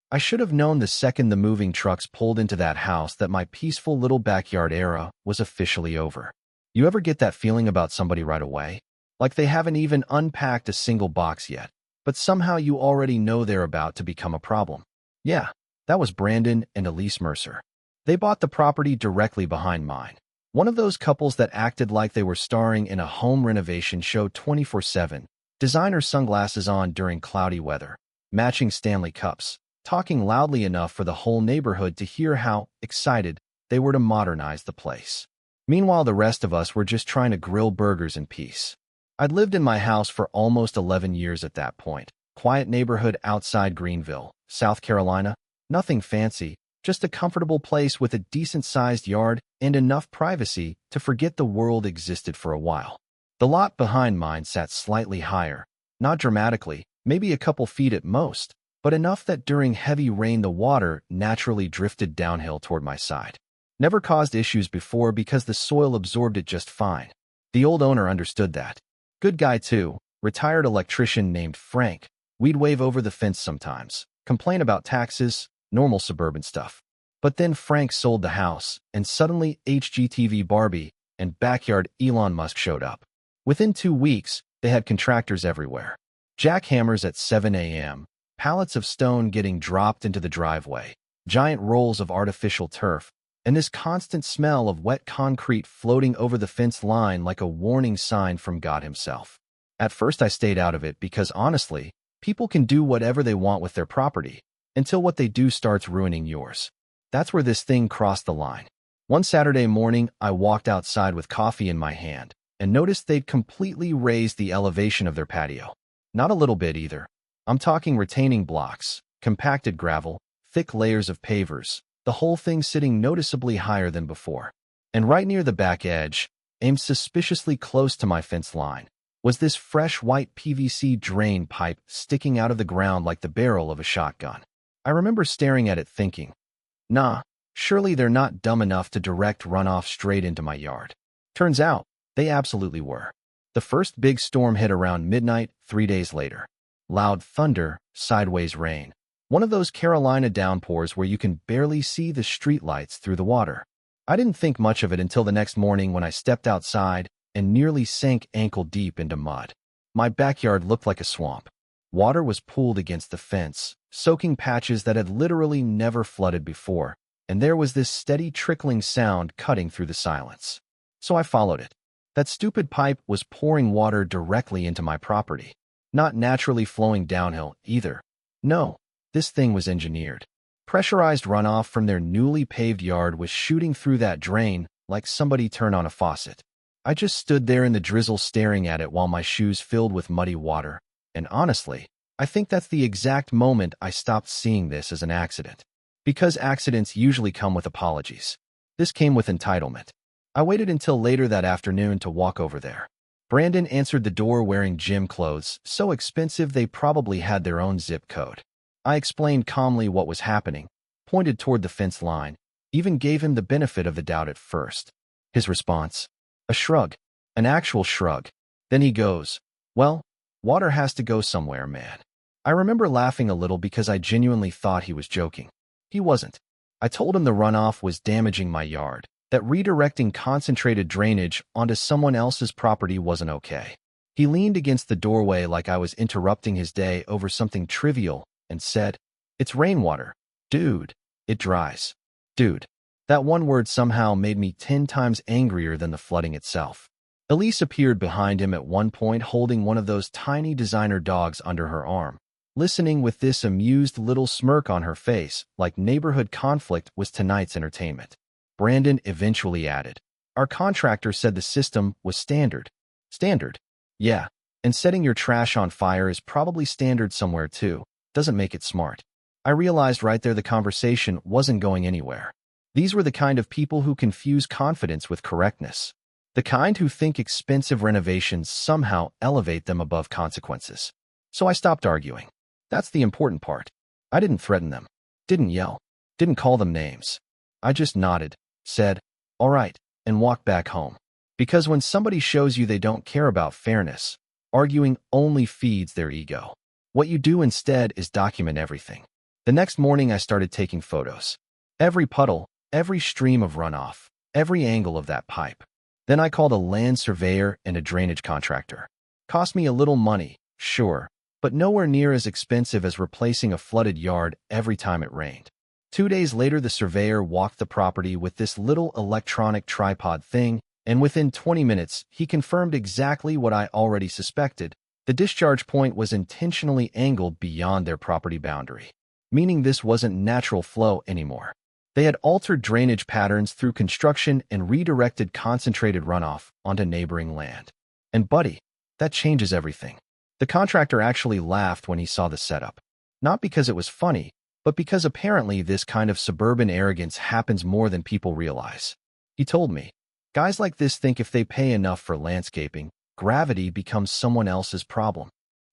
I should have known the second the moving trucks pulled into that house that my peaceful little backyard era was officially over. You ever get that feeling about somebody right away? Like they haven't even unpacked a single box yet, but somehow you already know they're about to become a problem. Yeah, that was Brandon and Elise Mercer. They bought the property directly behind mine. One of those couples that acted like they were starring in a home renovation show 24/7, designer sunglasses on during cloudy weather, matching Stanley Cups, talking loudly enough for the whole neighborhood to hear how excited they were to modernize the place. Meanwhile, the rest of us were just trying to grill burgers in peace. I'd lived in my house for almost 11 years at that point. Quiet neighborhood outside Greenville, South Carolina. Nothing fancy, just a comfortable place with a decent-sized yard and enough privacy to forget the world existed for a while. The lot behind mine sat slightly higher, not dramatically, maybe a couple feet at most, but enough that during heavy rain the water naturally drifted downhill toward my side. Never caused issues before because the soil absorbed it just fine. The old owner understood that. Good guy too, retired electrician named Frank. We'd wave over the fence sometimes, complain about taxes, normal suburban stuff. But then Frank sold the house, and suddenly HGTV Barbie and backyard Elon Musk showed up. Within 2 weeks, they had contractors everywhere. Jackhammers at 7 a.m., pallets of stone getting dropped into the driveway, giant rolls of artificial turf, and this constant smell of wet concrete floating over the fence line like a warning sign from God himself. At first I stayed out of it because honestly, people can do whatever they want with their property, until what they do starts ruining yours. That's where this thing crossed the line. One Saturday morning, I walked outside with coffee in my hand and noticed they'd completely raised the elevation of their patio. Not a little bit either. I'm talking retaining blocks, compacted gravel, thick layers of pavers, the whole thing sitting noticeably higher than before. And right near the back edge, aimed suspiciously close to my fence line, was this fresh white PVC drain pipe sticking out of the ground like the barrel of a shotgun. I remember staring at it thinking, nah, surely they're not dumb enough to direct runoff straight into my yard. Turns out, they absolutely were. The first big storm hit around midnight 3 days later. Loud thunder, sideways rain. One of those Carolina downpours where you can barely see the streetlights through the water. I didn't think much of it until the next morning when I stepped outside and nearly sank ankle-deep into mud. My backyard looked like a swamp. Water was pooled against the fence, soaking patches that had literally never flooded before, and there was this steady trickling sound cutting through the silence. So I followed it. That stupid pipe was pouring water directly into my property. Not naturally flowing downhill, either. No, this thing was engineered. Pressurized runoff from their newly paved yard was shooting through that drain like somebody turned on a faucet. I just stood there in the drizzle staring at it while my shoes filled with muddy water. And honestly, I think that's the exact moment I stopped seeing this as an accident. Because accidents usually come with apologies. This came with entitlement. I waited until later that afternoon to walk over there. Brandon answered the door wearing gym clothes, so expensive they probably had their own zip code. I explained calmly what was happening, pointed toward the fence line, even gave him the benefit of the doubt at first. His response? A shrug. An actual shrug. Then he goes, well, water has to go somewhere, man. I remember laughing a little because I genuinely thought he was joking. He wasn't. I told him the runoff was damaging my yard, that redirecting concentrated drainage onto someone else's property wasn't okay. He leaned against the doorway like I was interrupting his day over something trivial and said, it's rainwater. Dude, it dries. Dude. That one word somehow made me 10 times angrier than the flooding itself. Elise appeared behind him at one point holding one of those tiny designer dogs under her arm, listening with this amused little smirk on her face like neighborhood conflict was tonight's entertainment. Brandon eventually added, our contractor said the system was standard. Standard? Yeah, and setting your trash on fire is probably standard somewhere too. Doesn't make it smart. I realized right there the conversation wasn't going anywhere. These were the kind of people who confuse confidence with correctness. The kind who think expensive renovations somehow elevate them above consequences. So I stopped arguing. That's the important part. I didn't threaten them. Didn't yell. Didn't call them names. I just nodded, said, all right, and walked back home. Because when somebody shows you they don't care about fairness, arguing only feeds their ego. What you do instead is document everything. The next morning, I started taking photos. Every puddle, every stream of runoff, every angle of that pipe. Then I called a land surveyor and a drainage contractor. Cost me a little money, sure, but nowhere near as expensive as replacing a flooded yard every time it rained. 2 days later, the surveyor walked the property with this little electronic tripod thing, and within 20 minutes, he confirmed exactly what I already suspected. The discharge point was intentionally angled beyond their property boundary, meaning this wasn't natural flow anymore. They had altered drainage patterns through construction and redirected concentrated runoff onto neighboring land. And buddy, that changes everything. The contractor actually laughed when he saw the setup. Not because it was funny, but because apparently this kind of suburban arrogance happens more than people realize. He told me, guys like this think if they pay enough for landscaping, gravity becomes someone else's problem.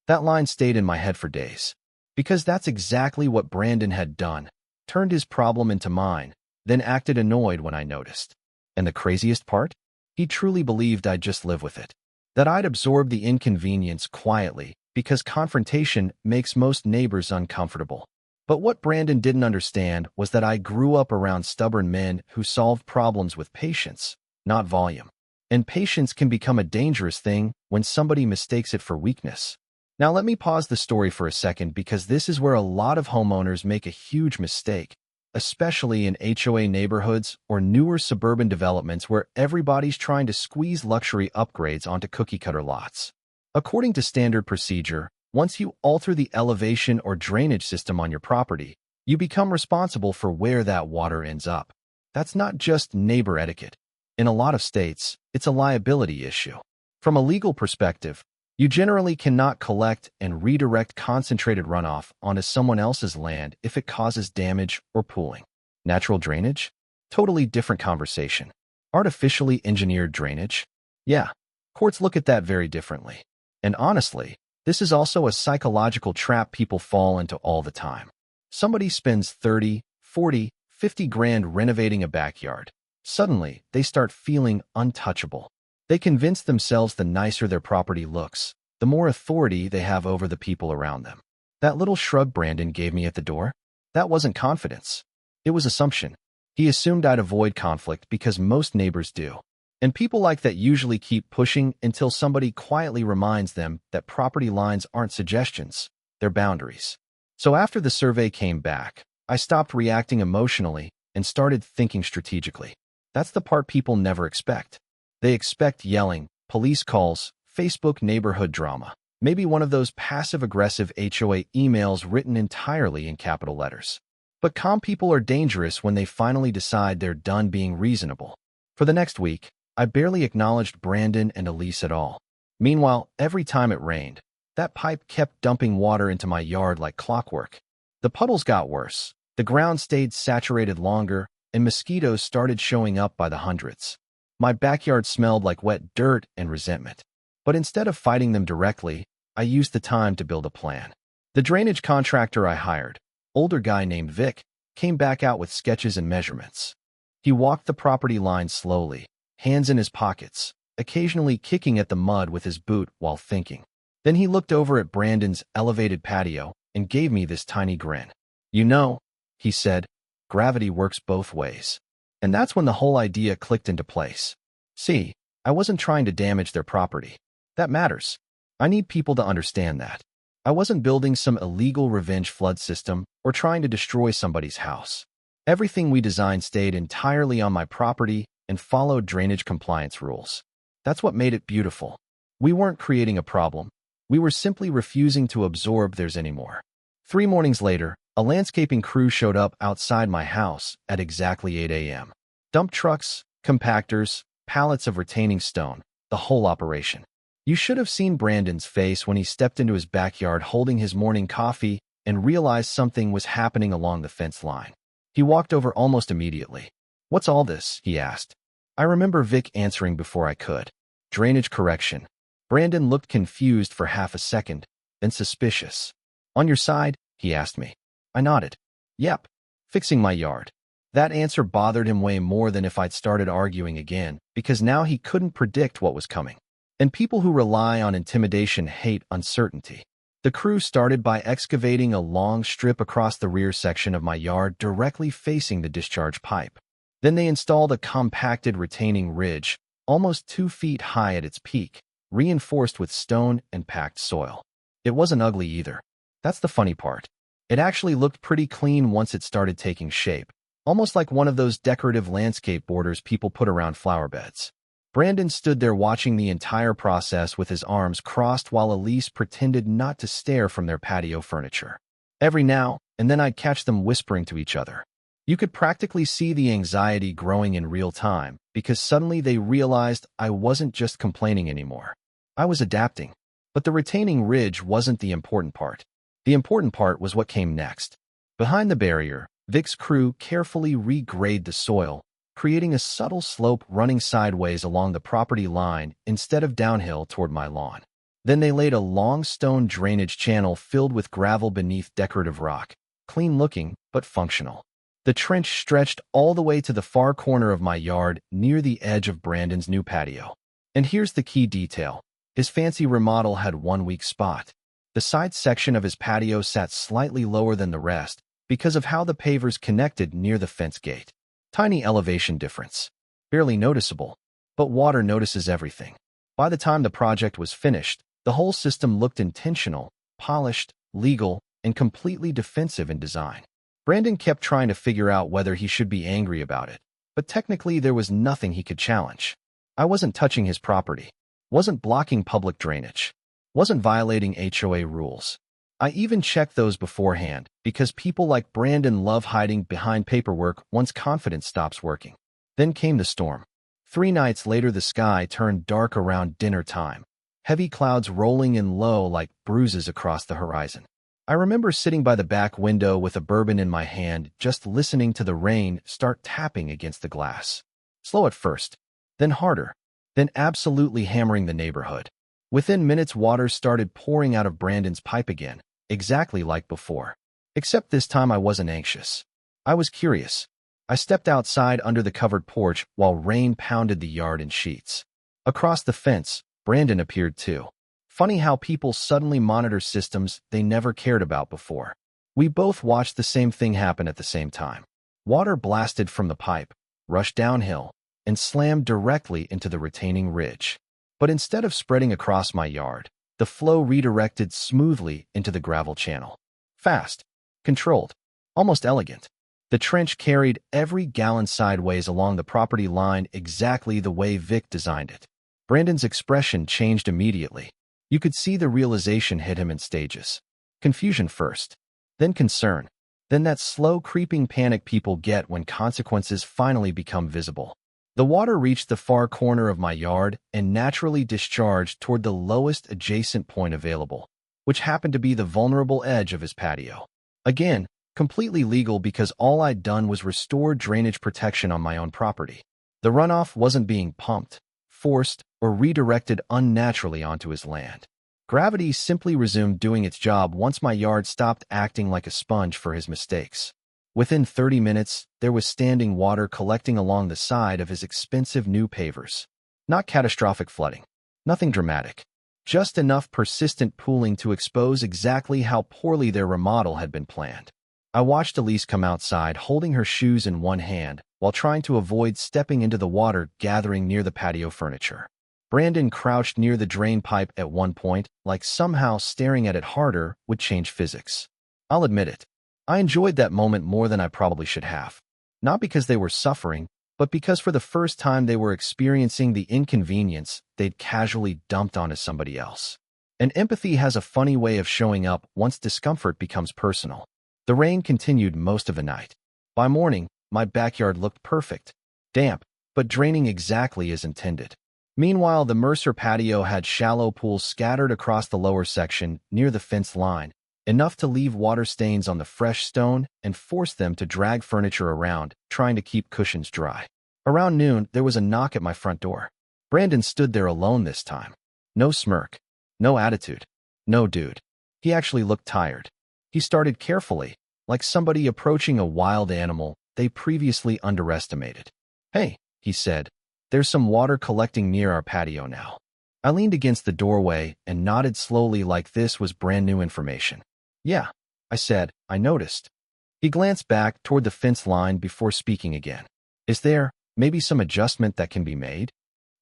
That line stayed in my head for days. Because that's exactly what Brandon had done. Turned his problem into mine, then acted annoyed when I noticed. And the craziest part? He truly believed I'd just live with it. That I'd absorb the inconvenience quietly, because confrontation makes most neighbors uncomfortable. But what Brandon didn't understand was that I grew up around stubborn men who solved problems with patience, not volume. And patience can become a dangerous thing when somebody mistakes it for weakness. Now let me pause the story for a second because this is where a lot of homeowners make a huge mistake, especially in HOA neighborhoods or newer suburban developments where everybody's trying to squeeze luxury upgrades onto cookie-cutter lots. According to standard procedure, once you alter the elevation or drainage system on your property, you become responsible for where that water ends up. That's not just neighbor etiquette. In a lot of states, it's a liability issue. From a legal perspective, you generally cannot collect and redirect concentrated runoff onto someone else's land if it causes damage or pooling. Natural drainage? Totally different conversation. Artificially engineered drainage? Yeah, courts look at that very differently. And honestly, this is also a psychological trap people fall into all the time. Somebody spends 30, 40, 50 grand renovating a backyard. Suddenly, they start feeling untouchable. They convince themselves the nicer their property looks, the more authority they have over the people around them. That little shrug Brandon gave me at the door, that wasn't confidence. It was assumption. He assumed I'd avoid conflict because most neighbors do. And people like that usually keep pushing until somebody quietly reminds them that property lines aren't suggestions, they're boundaries. So after the survey came back, I stopped reacting emotionally and started thinking strategically. That's the part people never expect. They expect yelling, police calls, Facebook neighborhood drama, maybe one of those passive-aggressive HOA emails written entirely in capital letters. But calm people are dangerous when they finally decide they're done being reasonable. For the next week, I barely acknowledged Brandon and Elise at all. Meanwhile, every time it rained, that pipe kept dumping water into my yard like clockwork. The puddles got worse, the ground stayed saturated longer, and mosquitoes started showing up by the hundreds. My backyard smelled like wet dirt and resentment. But instead of fighting them directly, I used the time to build a plan. The drainage contractor I hired, older guy named Vic, came back out with sketches and measurements. He walked the property line slowly, hands in his pockets, occasionally kicking at the mud with his boot while thinking. Then he looked over at Brandon's elevated patio and gave me this tiny grin. You know, he said, gravity works both ways. And that's when the whole idea clicked into place. See, I wasn't trying to damage their property. That matters. I need people to understand that. I wasn't building some illegal revenge flood system or trying to destroy somebody's house. Everything we designed stayed entirely on my property and followed drainage compliance rules. That's what made it beautiful. We weren't creating a problem. We were simply refusing to absorb theirs anymore. 3 mornings later, a landscaping crew showed up outside my house at exactly 8 a.m. Dump trucks, compactors, pallets of retaining stone, the whole operation. You should have seen Brandon's face when he stepped into his backyard holding his morning coffee and realized something was happening along the fence line. He walked over almost immediately. What's all this? He asked. I remember Vic answering before I could. Drainage correction. Brandon looked confused for half a second, then suspicious. On your side? He asked me. I nodded. Yep. Fixing my yard. That answer bothered him way more than if I'd started arguing again, because now he couldn't predict what was coming. And people who rely on intimidation hate uncertainty. The crew started by excavating a long strip across the rear section of my yard directly facing the discharge pipe. Then they installed a compacted retaining ridge, almost 2 feet high at its peak, reinforced with stone and packed soil. It wasn't ugly either. That's the funny part. It actually looked pretty clean once it started taking shape, almost like one of those decorative landscape borders people put around flower beds. Brandon stood there watching the entire process with his arms crossed while Elise pretended not to stare from their patio furniture. Every now and then I'd catch them whispering to each other. You could practically see the anxiety growing in real time because suddenly they realized I wasn't just complaining anymore. I was adapting. But the retaining ridge wasn't the important part. The important part was what came next. Behind the barrier, Vic's crew carefully regrade the soil, creating a subtle slope running sideways along the property line instead of downhill toward my lawn. Then they laid a long stone drainage channel filled with gravel beneath decorative rock, clean-looking but functional. The trench stretched all the way to the far corner of my yard near the edge of Brandon's new patio. And here's the key detail. His fancy remodel had one weak spot. The side section of his patio sat slightly lower than the rest because of how the pavers connected near the fence gate. Tiny elevation difference. Barely noticeable, but water notices everything. By the time the project was finished, the whole system looked intentional, polished, legal, and completely defensive in design. Brandon kept trying to figure out whether he should be angry about it, but technically there was nothing he could challenge. I wasn't touching his property, wasn't blocking public drainage, wasn't violating HOA rules. I even checked those beforehand because people like Brandon love hiding behind paperwork once confidence stops working. Then came the storm. 3 nights later the sky turned dark around dinner time, heavy clouds rolling in low like bruises across the horizon. I remember sitting by the back window with a bourbon in my hand, just listening to the rain start tapping against the glass. Slow at first, then harder, then absolutely hammering the neighborhood. Within minutes, water started pouring out of Brandon's pipe again, exactly like before. Except this time I wasn't anxious. I was curious. I stepped outside under the covered porch while rain pounded the yard in sheets. Across the fence, Brandon appeared too. Funny how people suddenly monitor systems they never cared about before. We both watched the same thing happen at the same time. Water blasted from the pipe, rushed downhill, and slammed directly into the retaining ridge. But instead of spreading across my yard, the flow redirected smoothly into the gravel channel. Fast, controlled, almost elegant. The trench carried every gallon sideways along the property line exactly the way Vic designed it. Brandon's expression changed immediately. You could see the realization hit him in stages. Confusion first, then concern, then that slow creeping panic people get when consequences finally become visible. The water reached the far corner of my yard and naturally discharged toward the lowest adjacent point available, which happened to be the vulnerable edge of his patio. Again, completely legal because all I'd done was restore drainage protection on my own property. The runoff wasn't being pumped, forced, or redirected unnaturally onto his land. Gravity simply resumed doing its job once my yard stopped acting like a sponge for his mistakes. Within 30 minutes, there was standing water collecting along the side of his expensive new pavers. Not catastrophic flooding. Nothing dramatic. Just enough persistent pooling to expose exactly how poorly their remodel had been planned. I watched Elise come outside holding her shoes in one hand while trying to avoid stepping into the water gathering near the patio furniture. Brandon crouched near the drain pipe at one point, like somehow staring at it harder would change physics. I'll admit it. I enjoyed that moment more than I probably should have. Not because they were suffering, but because for the first time they were experiencing the inconvenience they'd casually dumped onto somebody else. And empathy has a funny way of showing up once discomfort becomes personal. The rain continued most of the night. By morning, my backyard looked perfect. Damp, but draining exactly as intended. Meanwhile, the Mercer patio had shallow pools scattered across the lower section near the fence line, enough to leave water stains on the fresh stone and force them to drag furniture around, trying to keep cushions dry. Around noon, there was a knock at my front door. Brandon stood there alone this time. No smirk. No attitude. No dude. He actually looked tired. He started carefully, like somebody approaching a wild animal they previously underestimated. "Hey," he said, "there's some water collecting near our patio now." I leaned against the doorway and nodded slowly like this was brand new information. Yeah, I said, I noticed. He glanced back toward the fence line before speaking again. Is there, maybe some adjustment that can be made?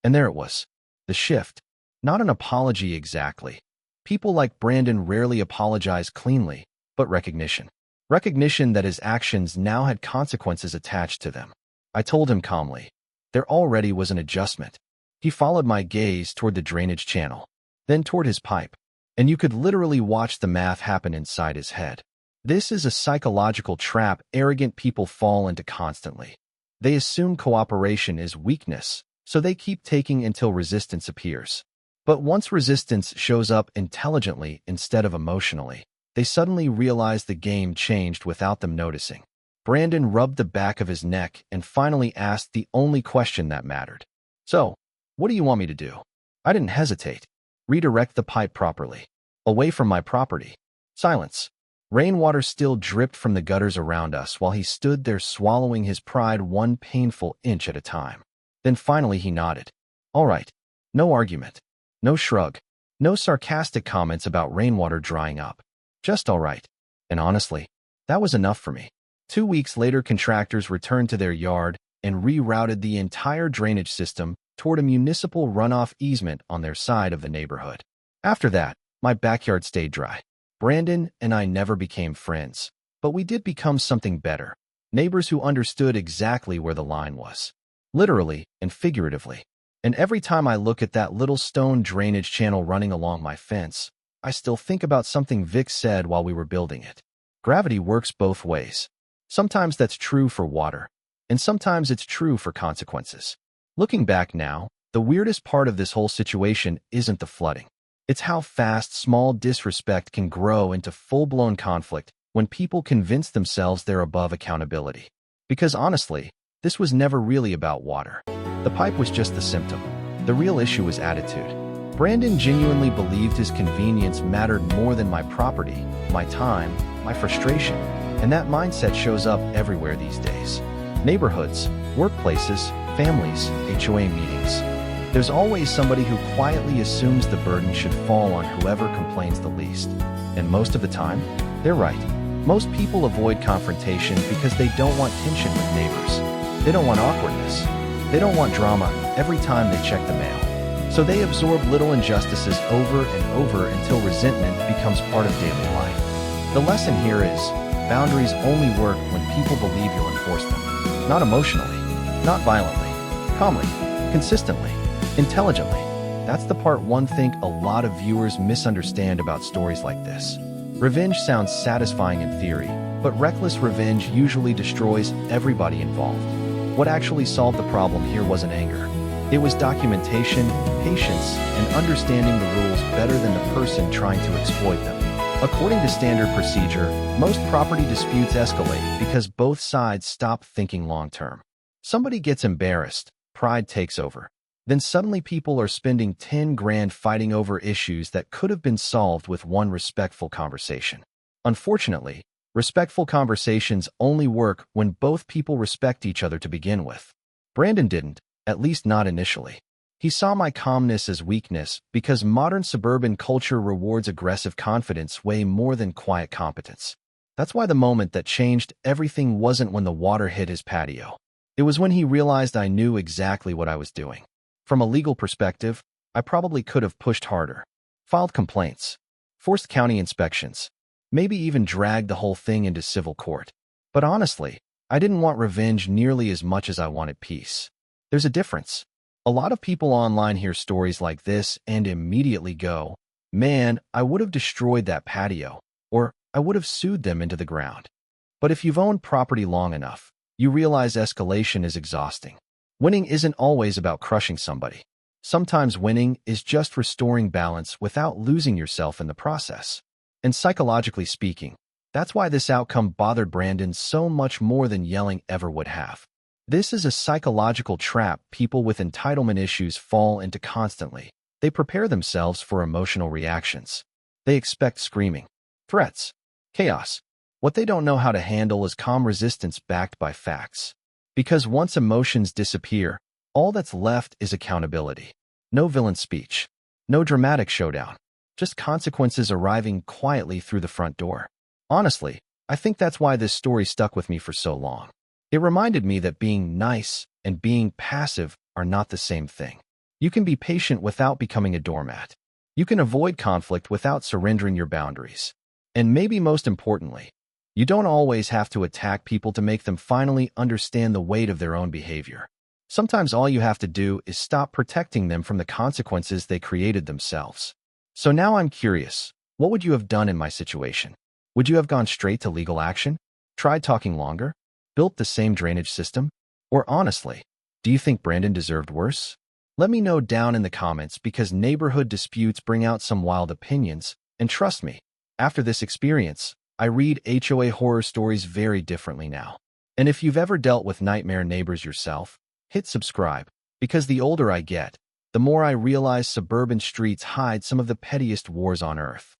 And there it was. The shift. Not an apology exactly. People like Brandon rarely apologize cleanly, but recognition. Recognition that his actions now had consequences attached to them. I told him calmly. There already was an adjustment. He followed my gaze toward the drainage channel, then toward his pipe, and you could literally watch the math happen inside his head. This is a psychological trap arrogant people fall into constantly. They assume cooperation is weakness, so they keep taking until resistance appears. But once resistance shows up intelligently instead of emotionally, they suddenly realize the game changed without them noticing. Brandon rubbed the back of his neck and finally asked the only question that mattered. So, what do you want me to do? I didn't hesitate. Redirect the pipe properly. Away from my property. Silence. Rainwater still dripped from the gutters around us while he stood there swallowing his pride one painful inch at a time. Then finally he nodded. All right. No argument. No shrug. No sarcastic comments about rainwater drying up. Just all right. And honestly, that was enough for me. 2 weeks later, contractors returned to their yard and rerouted the entire drainage system toward a municipal runoff easement on their side of the neighborhood. After that, my backyard stayed dry. Brandon and I never became friends, but we did become something better. Neighbors who understood exactly where the line was. Literally and figuratively. And every time I look at that little stone drainage channel running along my fence, I still think about something Vic said while we were building it. Gravity works both ways. Sometimes that's true for water, and sometimes it's true for consequences. Looking back now, the weirdest part of this whole situation isn't the flooding. It's how fast small disrespect can grow into full-blown conflict when people convince themselves they're above accountability. Because honestly, this was never really about water. The pipe was just the symptom. The real issue was attitude. Brandon genuinely believed his convenience mattered more than my property, my time, my frustration, and that mindset shows up everywhere these days. Neighborhoods, workplaces, families, HOA meetings. There's always somebody who quietly assumes the burden should fall on whoever complains the least. And most of the time, they're right. Most people avoid confrontation because they don't want tension with neighbors. They don't want awkwardness. They don't want drama every time they check the mail. So they absorb little injustices over and over until resentment becomes part of daily life. The lesson here is, boundaries only work when people believe you'll enforce them. Not emotionally, not violently, calmly, consistently, intelligently. That's the part one think a lot of viewers misunderstand about stories like this. Revenge sounds satisfying in theory, but reckless revenge usually destroys everybody involved. What actually solved the problem here wasn't anger. It was documentation, patience, and understanding the rules better than the person trying to exploit them. According to standard procedure, most property disputes escalate because both sides stop thinking long-term. Somebody gets embarrassed, pride takes over. Then suddenly people are spending 10 grand fighting over issues that could have been solved with one respectful conversation. Unfortunately, respectful conversations only work when both people respect each other to begin with. Brandon didn't, at least not initially. He saw my calmness as weakness because modern suburban culture rewards aggressive confidence way more than quiet competence. That's why the moment that changed everything wasn't when the water hit his patio. It was when he realized I knew exactly what I was doing. From a legal perspective, I probably could have pushed harder, filed complaints, forced county inspections, maybe even dragged the whole thing into civil court. But honestly, I didn't want revenge nearly as much as I wanted peace. There's a difference. A lot of people online hear stories like this and immediately go, man, I would have destroyed that patio, or I would have sued them into the ground. But if you've owned property long enough, you realize escalation is exhausting. Winning isn't always about crushing somebody. Sometimes winning is just restoring balance without losing yourself in the process. And psychologically speaking, that's why this outcome bothered Brandon so much more than yelling ever would have. This is a psychological trap people with entitlement issues fall into constantly. They prepare themselves for emotional reactions. They expect screaming, threats, chaos. What they don't know how to handle is calm resistance backed by facts. Because once emotions disappear, all that's left is accountability. No villain speech. No dramatic showdown, just consequences arriving quietly through the front door. Honestly, I think that's why this story stuck with me for so long. It reminded me that being nice and being passive are not the same thing. You can be patient without becoming a doormat. You can avoid conflict without surrendering your boundaries. And maybe most importantly, you don't always have to attack people to make them finally understand the weight of their own behavior. Sometimes all you have to do is stop protecting them from the consequences they created themselves. So now I'm curious, what would you have done in my situation? Would you have gone straight to legal action? Tried talking longer? Built the same drainage system? Or honestly, do you think Brandon deserved worse? Let me know down in the comments because neighborhood disputes bring out some wild opinions, and trust me, after this experience, I read HOA horror stories very differently now. And if you've ever dealt with nightmare neighbors yourself, hit subscribe, because the older I get, the more I realize suburban streets hide some of the pettiest wars on earth.